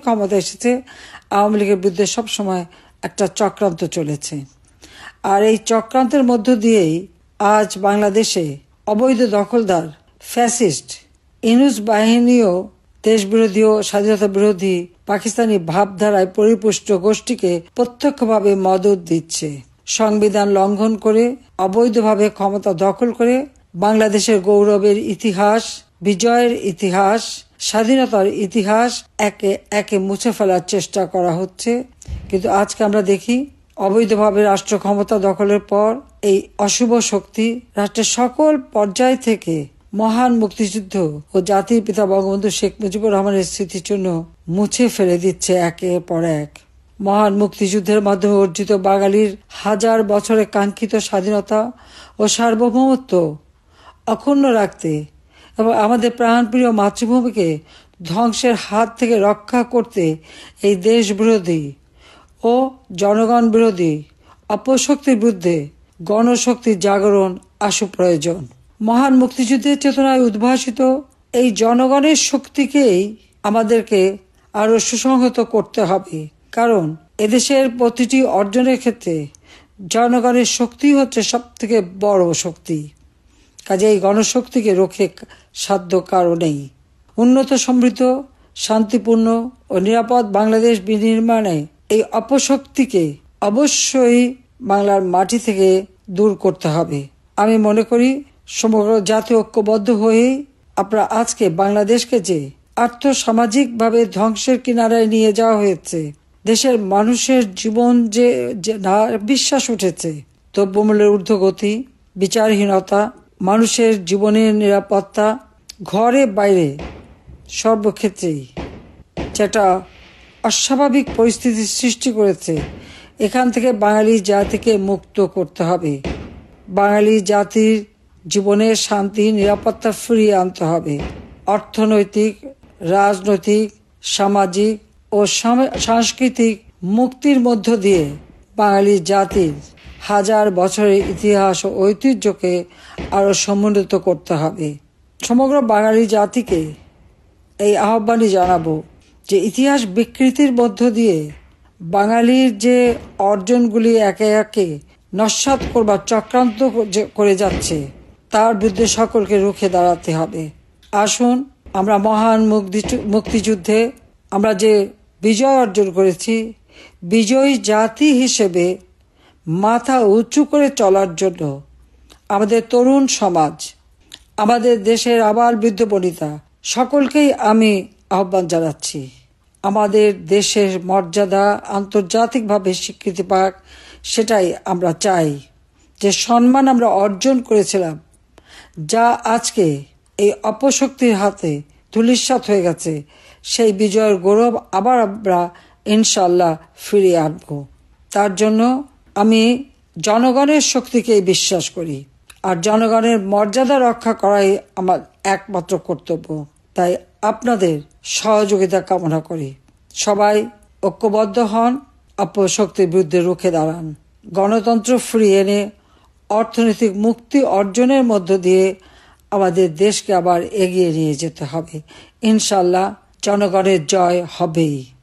ক্ষমতা এসেছে, আওয়ামী লীগের বিরুদ্ধে সবসময় একটা চক্রান্ত চলেছে। আর এই চক্রান্তের মধ্য দিয়েই আজ বাংলাদেশে অবৈধ দখলদার ফ্যাসিস্ট ইউনূস বাহিনীও দেশবিরোধী ও স্বাধীনতা বিরোধী পাকিস্তানি ভাবধারায় পরিপুষ্ট গোষ্ঠীকে প্রত্যক্ষভাবে মদত দিচ্ছে। সংবিধান লঙ্ঘন করে অবৈধভাবে ক্ষমতা দখল করে বাংলাদেশের গৌরবের ইতিহাস, বিজয়ের ইতিহাস, স্বাধীনতার ইতিহাস একে একে মুছে ফেলার চেষ্টা করা হচ্ছে। কিন্তু আজকে আমরা দেখি অবৈধভাবে রাষ্ট্র ক্ষমতা দখলের পর এই অশুভ শক্তি রাষ্ট্রের সকল পর্যায় থেকে মহান মুক্তিযুদ্ধ ও জাতির পিতা বঙ্গবন্ধু শেখ মুজিবুর রহমানের স্মৃতিচিহ্ন মুছে ফেলে দিচ্ছে একের পর এক। মহান মুক্তিযুদ্ধের মাধ্যমে অর্জিত বাঙালির হাজার বছরের কাঙ্ক্ষিত স্বাধীনতা ও সার্বভৌমত্ব অক্ষুণ্ণ রাখতে এবং আমাদের প্রাণপ্রিয় মাতৃভূমিকে ধ্বংসের হাত থেকে রক্ষা করতে এই দেশ বিরোধী ও জনগণ বিরোধী অপশক্তির বিরুদ্ধে গণশক্তির জাগরণ আশু প্রয়োজন। মহান মুক্তিযুদ্ধের চেতনায় উদ্ভাসিত এই জনগণের শক্তিকেই আমাদেরকে আরো সুসংহত করতে হবে, কারণ এদেশের প্রতিটি অর্জনের ক্ষেত্রে জনগণের শক্তি হচ্ছে সব থেকে বড় শক্তি। কাজে এই গণশক্তিকে রক্ষে সাধ্য কারো নেই। উন্নত, সমৃদ্ধ, শান্তিপূর্ণ ও নিরাপদ বাংলাদেশ বিনির্মাণে এই অপশক্তিকে অবশ্যই বাংলার মাটি থেকে দূর করতে হবে। আমি মনে করি সমগ্র জাতি ঐক্যবদ্ধ হয়ে আমরা আজকে বাংলাদেশকে যে আর্থসামাজিকভাবে ধ্বংসের কিনারায় নিয়ে যাওয়া হয়েছে, দেশের মানুষের জীবন যে বিশ্বাস উঠেছে, দ্রব্যমূল্যের ঊর্ধ্বগতি, বিচারহীনতা, মানুষের জীবনের নিরাপত্তা, ঘরে বাইরে সর্বক্ষেত্রেই যেটা অস্বাভাবিক পরিস্থিতির সৃষ্টি করেছে, এখান থেকে বাঙালি জাতিকে মুক্ত করতে হবে। বাঙালি জাতির জীবনের শান্তি, নিরাপত্তা ফিরিয়ে আনতে হবে। অর্থনৈতিক, রাজনৈতিক, সামাজিক ও সাংস্কৃতিক মুক্তির মধ্য দিয়ে বাঙালি জাতির হাজার বছরের ইতিহাস ও ঐতিহ্যকে আরো সমুন্নত করতে হবে। সমগ্র বাঙালি জাতিকে এই আহ্বানই জানাবো যে ইতিহাস বিকৃতির মধ্য দিয়ে বাঙালির যে অর্জনগুলি একে একে নস্যাৎ করবার চক্রান্ত করে যাচ্ছে, তার বিরুদ্ধে সকলকে রুখে দাঁড়াতে হবে। আসুন আমরা মহান মুক্তিযুদ্ধে আমরা যে বিজয় অর্জন করেছি, বিজয়ী জাতি হিসেবে মাথা উঁচু করে চলার জন্য আমাদের তরুণ সমাজ, আমাদের দেশের আবাল বৃদ্ধ বনিতা সকলকেই আমি আহ্বান জানাচ্ছি। আমাদের দেশের মর্যাদা আন্তর্জাতিকভাবে স্বীকৃতি পাক, সেটাই আমরা চাই। যে সম্মান আমরা অর্জন করেছিলাম, যা আজকে এই অপশক্তির হাতে ধূলিসাৎ হয়ে গেছে, সেই বিজয়ের গৌরব আবার আমরা ইনশাল্লাহ ফিরিয়ে আনব। তার জন্য আমি জনগণের শক্তিকেই বিশ্বাস করি, আর জনগণের মর্যাদা রক্ষা করাই আমার একমাত্র কর্তব্য। তাই আপনাদের সহযোগিতা কামনা করি। সবাই ঐক্যবদ্ধ হন, অপশক্তির বিরুদ্ধে রুখে দাঁড়ান। গণতন্ত্র ফিরিয়ে এনে অর্থনৈতিক মুক্তি অর্জনের মধ্য দিয়ে আমাদের দেশকে আবার এগিয়ে নিয়ে যেতে হবে। ইনশাল্লাহ জনগণের জয় হবেই।